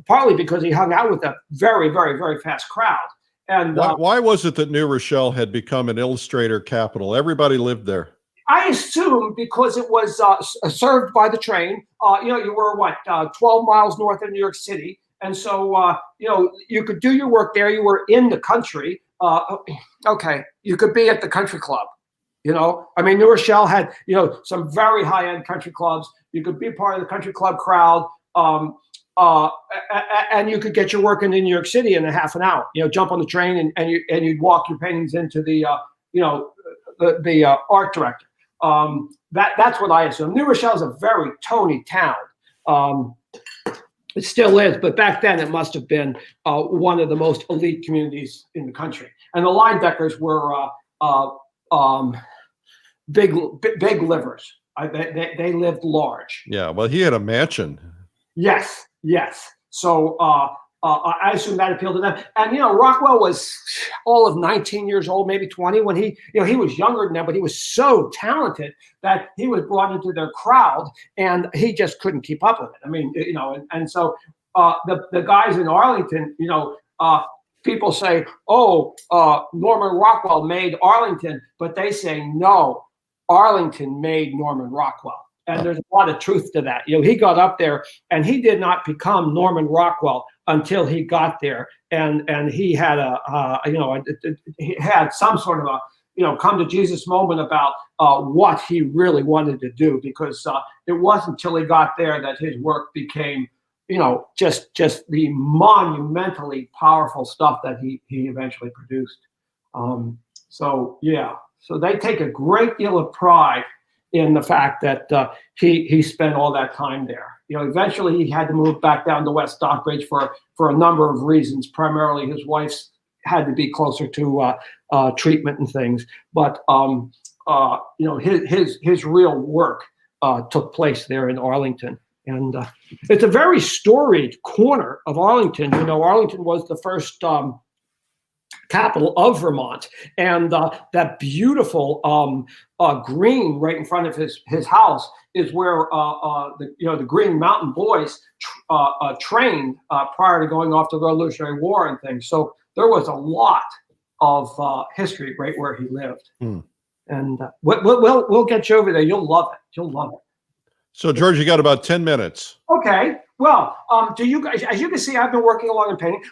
partly because he hung out with a very, very, very fast crowd. And why was it that New Rochelle had become an illustrator capital? Everybody lived there. I assume because it was served by the train. You were 12 miles north of New York City, and so you could do your work there. You were in the country. You could be at the country club. New Rochelle had some very high-end country clubs. You could be part of the country club crowd. And you could get your work in New York City in a half an hour. Jump on the train and you'd walk your paintings into the art director. That's what I assume. New Rochelle is a very Tony town. It still is, but back then it must have been one of the most elite communities in the country. And the Leyendeckers were big livers. They lived large. Yeah, well, he had a mansion. Yes. So I assume that appealed to them. And Rockwell was all of 19 years old, maybe 20, when he was younger than them, but he was so talented that he was brought into their crowd, and he just couldn't keep up with it. And so the guys in Arlington, people say, Norman Rockwell made Arlington, but they say no, Arlington made Norman Rockwell. And there's a lot of truth to that. He got up there, and he did not become Norman Rockwell until he got there, and he had he had some sort of come to Jesus moment about what he really wanted to do, because it wasn't until he got there that his work became, just the monumentally powerful stuff that he eventually produced. So they take a great deal of pride in the fact that he spent all that time there. Eventually he had to move back down to West Stockbridge for a number of reasons. Primarily, his wife's had to be closer to treatment and things. But his real work took place there in Arlington, and it's a very storied corner of Arlington. Arlington was the first capital of Vermont, and that beautiful green right in front of his house is where the Green Mountain Boys trained prior to going off to the Revolutionary War and things. So there was a lot of history right where he lived. And we'll get you over there. You'll love it. You'll love it. So, George, you got about 10 minutes. Okay. Well, do you guys, as you can see, I've been working along in painting.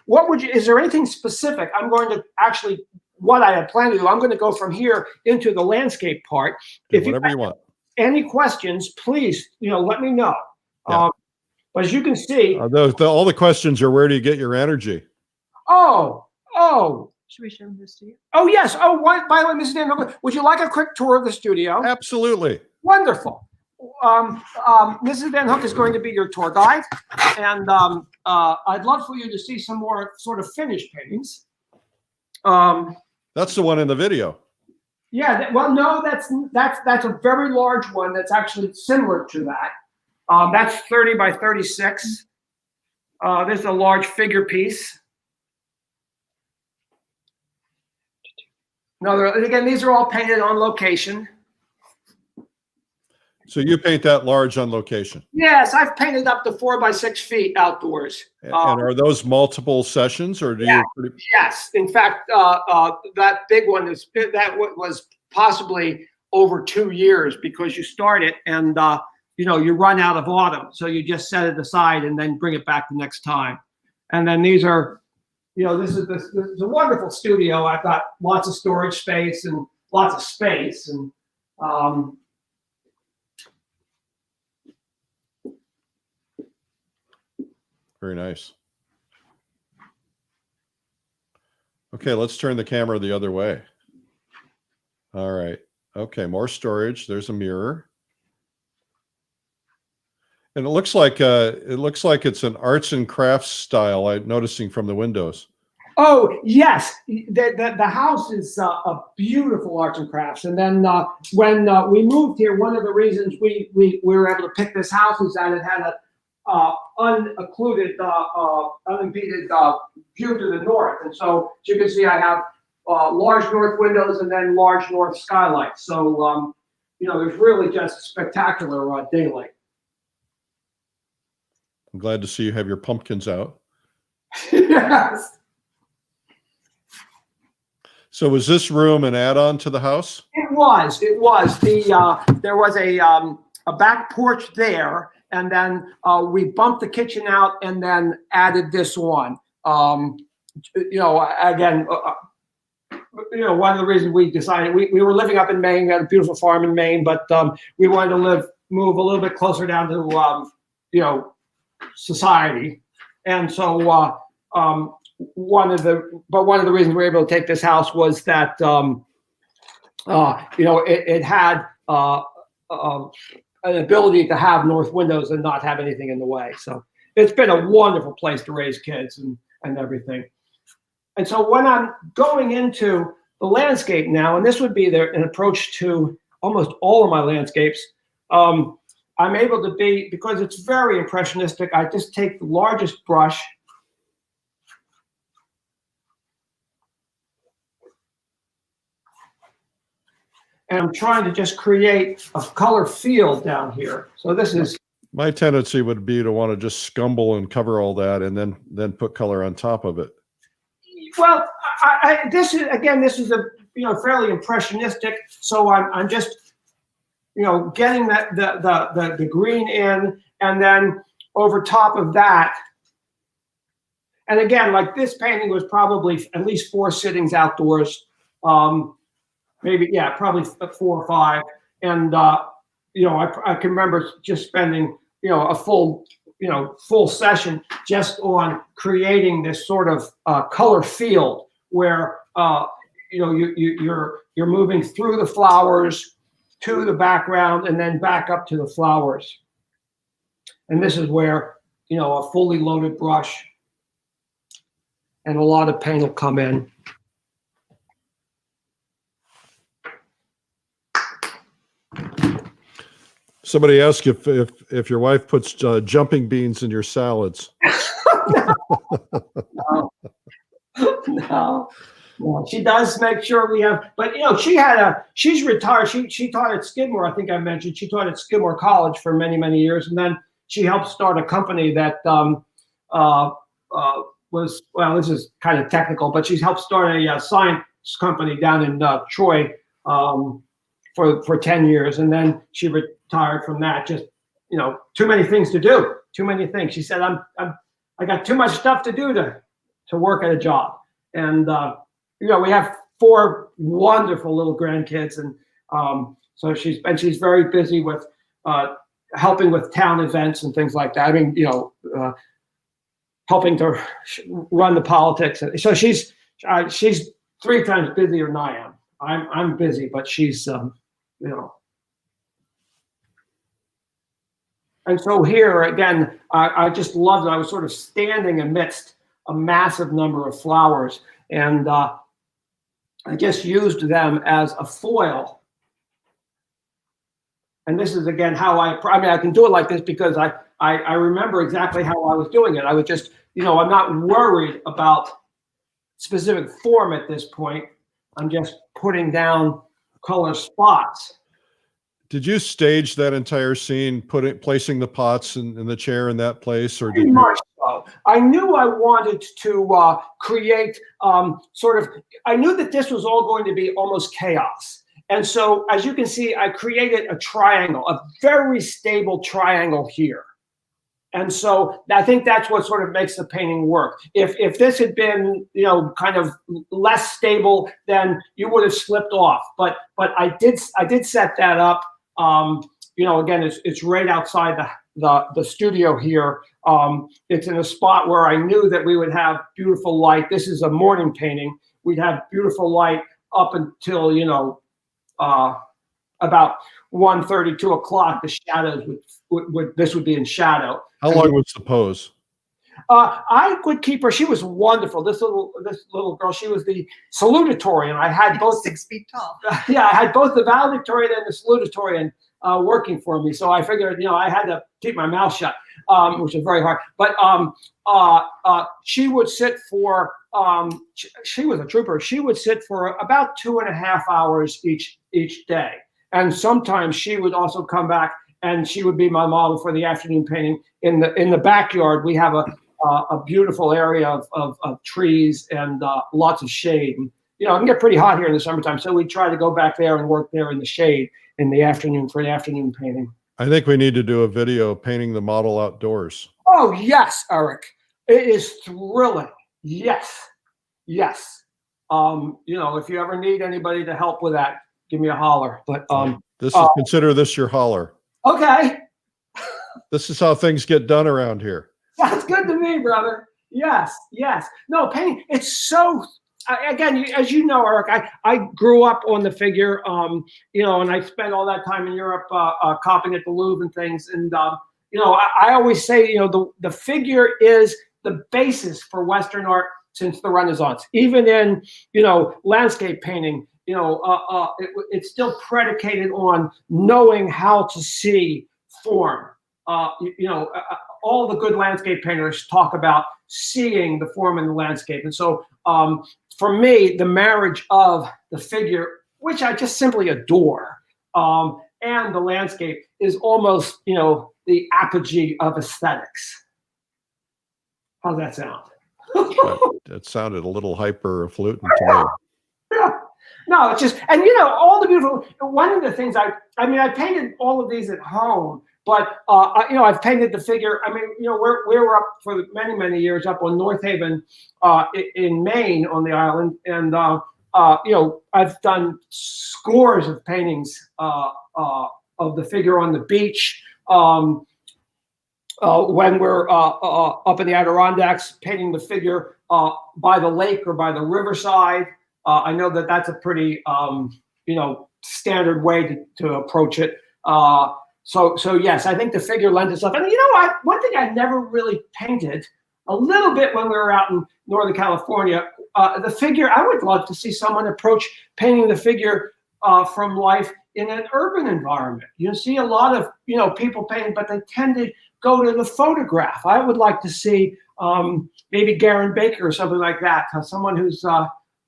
Is there anything specific? I'm going to actually, what I had planned to do, I'm going to go from here into the landscape part. If whatever you want. Any questions, please, let me know. Yeah. But as you can see, all the questions are, where do you get your energy? Oh. Should we show this to you? Oh, yes. Oh, by the way, Mrs. Dan, would you like a quick tour of the studio? Absolutely. Wonderful. Mrs. Van Hook is going to be your tour guide, and I'd love for you to see some more sort of finished paintings. That's the one in the video. Yeah. Well, no, that's a very large one. That's actually similar to that. That's 30 by 36. This is a large figure piece. Again, these are all painted on location. So you paint that large on location? Yes, I've painted up to 4 by 6 feet outdoors. And are those multiple sessions, or do you? Yes, in fact, that big one was possibly over 2 years, because you start it and you run out of autumn, so you just set it aside and then bring it back the next time. And then these are, this is a wonderful studio. I've got lots of storage space and lots of space, and very nice. Okay, let's turn the camera the other way. All right. Okay, more storage. There's a mirror. And it looks like it's an arts and crafts style, I'm noticing from the windows. Oh, yes. The house is a beautiful arts and crafts. And then when we moved here, one of the reasons we were able to pick this house is that it had a unimpeded view to the north. And so, as you can see, I have large north windows and then large north skylights. So, there's really just spectacular daylight. I'm glad to see you have your pumpkins out. Yes. So was this room an add-on to the house? It was. There was a back porch there, and then we bumped the kitchen out and then added this one. Again, one of the reasons we decided, we were living up in Maine, we had a beautiful farm in Maine, but we wanted to move a little bit closer down to, society. And so one of the reasons we were able to take this house was that, it had an ability to have north windows and not have anything in the way. So it's been a wonderful place to raise kids and everything. And so when I'm going into the landscape now, and this would be an approach to almost all of my landscapes, I'm able to because it's very impressionistic, I just take the largest brush and I'm trying to just create a color field down here. So this is... My tendency would be to want to just scumble and cover all that and then put color on top of it. Well, this is a fairly impressionistic, so I'm just getting the green in, and then over top of that, and again, like this painting was probably at least 4 sittings outdoors. maybe, yeah, probably 4 or 5. And, I can remember just spending, a full session just on creating this sort of color field where, you're moving through the flowers to the background and then back up to the flowers. And this is where, a fully loaded brush and a lot of paint will come in. Somebody asked if your wife puts jumping beans in your salads. No. She does make sure we have, but she's retired. She taught at Skidmore. I think I mentioned she taught at Skidmore College for many, many years. And then she helped start a company that was, well, this is kind of technical, but she's helped start a science company down in Troy for 10 years. And then she retired from that. Just, too many things to do, too many things. She said, I got too much stuff to do to work at a job. And, we have 4 wonderful little grandkids. And so she's very busy with helping with town events and things like that. I mean, helping to run the politics. So she's 3 times busier than I am. I'm busy, but she's, And so here again, I just loved it. I was sort of standing amidst a massive number of flowers, and I just used them as a foil. And this is again how I can do it like this because I remember exactly how I was doing it. I was just, I'm not worried about specific form at this point. I'm just putting down color spots. Did you stage that entire scene, placing the pots in the chair in that place, or did much so? I knew I wanted to create I knew that this was all going to be almost chaos. And so, as you can see, I created a triangle, a very stable triangle here. And so I think that's what sort of makes the painting work. If this had been, kind of less stable, then you would have slipped off. But I did set that up. Again, it's right outside the studio here. It's in a spot where I knew that we would have beautiful light. This is a morning painting. We'd have beautiful light up until, about 1:30, 2 o'clock. The shadows would be in shadow. How long was the pose? I could keep her. She was wonderful. This little girl. She was the salutatorian. I had both 6 feet tall. Yeah, I had both the valedictorian and the salutatorian working for me. So I figured, I had to keep my mouth shut, which was very hard. But she would sit for. She was a trooper. She would sit for about 2.5 hours each day, and sometimes she would also come back. And she would be my model for the afternoon painting. In the backyard, we have a beautiful area of trees and lots of shade. And, it can get pretty hot here in the summertime, so we try to go back there and work there in the shade in the afternoon for the afternoon painting. I think we need to do a video painting the model outdoors. Oh yes, Eric, it is thrilling. Yes. If you ever need anybody to help with that, give me a holler. But consider this your holler. Okay. This is how things get done around here. That's good to me, brother. Yes. No, painting, it's so, again, as you know, Eric, I grew up on the figure, and I spent all that time in Europe copying at the Louvre and things. And, I always say, the figure is the basis for Western art since the Renaissance. Even in, landscape painting, it's still predicated on knowing how to see form. All the good landscape painters talk about seeing the form in the landscape. And so for me, the marriage of the figure, which I just simply adore, and the landscape is almost, the apogee of aesthetics. How's that sound? That sounded a little hyper-fluent to me. Yeah. No, it's just, and all the beautiful, one of the things I painted all of these at home, but, I've painted the figure. We were up for many, many years up on North Haven in Maine on the island. And I've done scores of paintings of the figure on the beach. When we're up in the Adirondacks, painting the figure by the lake or by the riverside. I know that that's a pretty, standard way to approach it. So yes, I think the figure lends itself. And one thing I never really painted, a little bit when we were out in Northern California, the figure, I would love to see someone approach painting the figure from life in an urban environment. You see a lot of, people painting, but they tend to go to the photograph. I would like to see maybe Garen Baker or something like that, someone who's,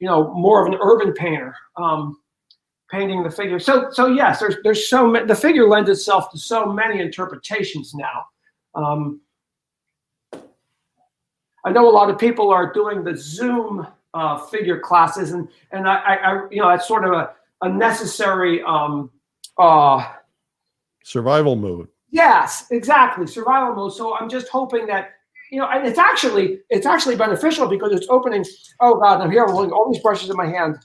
more of an urban painter, painting the figure. So yes, there's so many, the figure lends itself to so many interpretations now. I know a lot of people are doing the Zoom figure classes, and I it's sort of a necessary survival mode. Yes, exactly, survival mode. So I'm just hoping that and it's actually beneficial because it's opening. Oh God, I'm here holding all these brushes in my hand.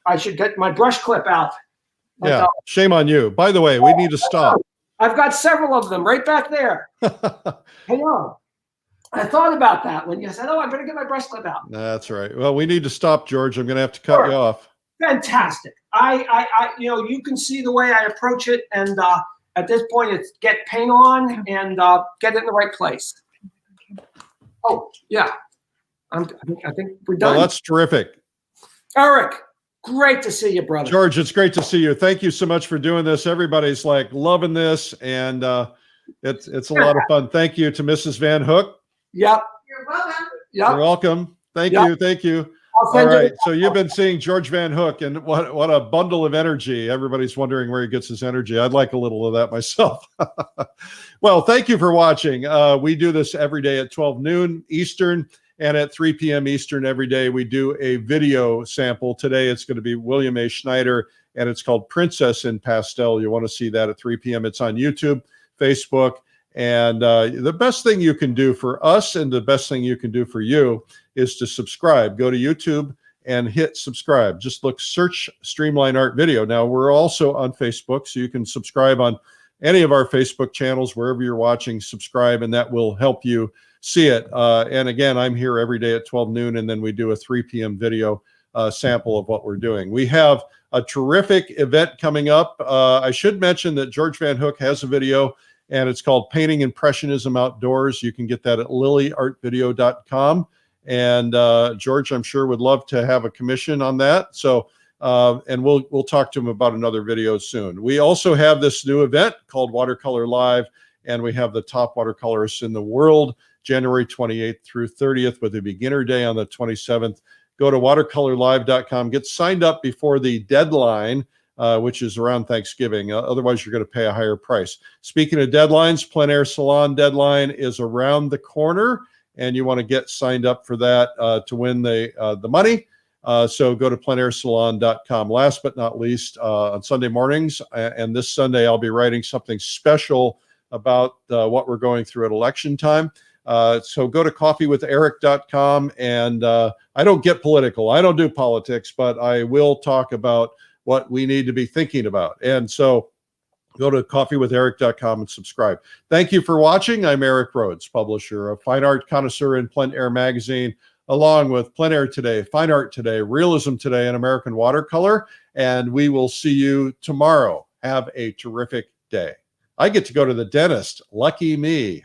I should get my brush clip out. Yeah, shame on you. By the way, we need to stop. I've got several of them right back there. Hang on. I thought about that when you said, "Oh, I better get my brush clip out." That's right. Well, we need to stop, George. I'm going to have to cut you off. Fantastic. You can see the way I approach it, and at this point, it's get paint on and get it in the right place. Oh yeah, I think we're done. Well, that's terrific. Eric, great to see you, brother. George, it's great to see you. Thank you so much for doing this. Everybody's like loving this, and it's a lot of fun. Thank you to Mrs. Van Hook. Yep. You're welcome. Yep. You're welcome. Thank you. Thank you. All right. So you've been seeing George Van Hook, and what a bundle of energy. Everybody's wondering where he gets his energy. I'd like a little of that myself. Well, thank you for watching. We do this every day at 12 noon Eastern and at 3 p.m. Eastern every day. We do a video sample. Today it's going to be William A. Schneider, and it's called Princess in Pastel. You want to see that at 3 p.m. It's on YouTube, Facebook. And the best thing you can do for us and the best thing you can do for you is to subscribe. Go to YouTube and hit subscribe. Just search Streamline Art Video. Now, we're also on Facebook, so you can subscribe on any of our Facebook channels, wherever you're watching, subscribe, and that will help you see it. And again, I'm here every day at 12 noon, and then we do a 3 p.m. video sample of what we're doing. We have a terrific event coming up. I should mention that George Van Hook has a video, and it's called Painting Impressionism Outdoors. You can get that at lilyartvideo.com. And George, I'm sure, would love to have a commission on that. So, and we'll talk to him about another video soon. We also have this new event called Watercolor Live, and we have the top watercolorists in the world, January 28th through 30th, with a beginner day on the 27th. Go to watercolorlive.com. Get signed up before the deadline, which is around Thanksgiving. Otherwise, you're going to pay a higher price. Speaking of deadlines, Plein Air Salon deadline is around the corner, and you want to get signed up for that to win the money. So go to pleinairsalon.com. Last but not least, on Sunday mornings, and this Sunday, I'll be writing something special about what we're going through at election time. So go to coffeewitheric.com, and I don't get political. I don't do politics, but I will talk about what we need to be thinking about. And so go to coffeewitheric.com and subscribe. Thank you for watching. I'm Eric Rhoads, publisher, a fine art connoisseur in Plein Air Magazine, along with Plein Air Today, Fine Art Today, Realism Today, and American Watercolor. And we will see you tomorrow. Have a terrific day. I get to go to the dentist. Lucky me.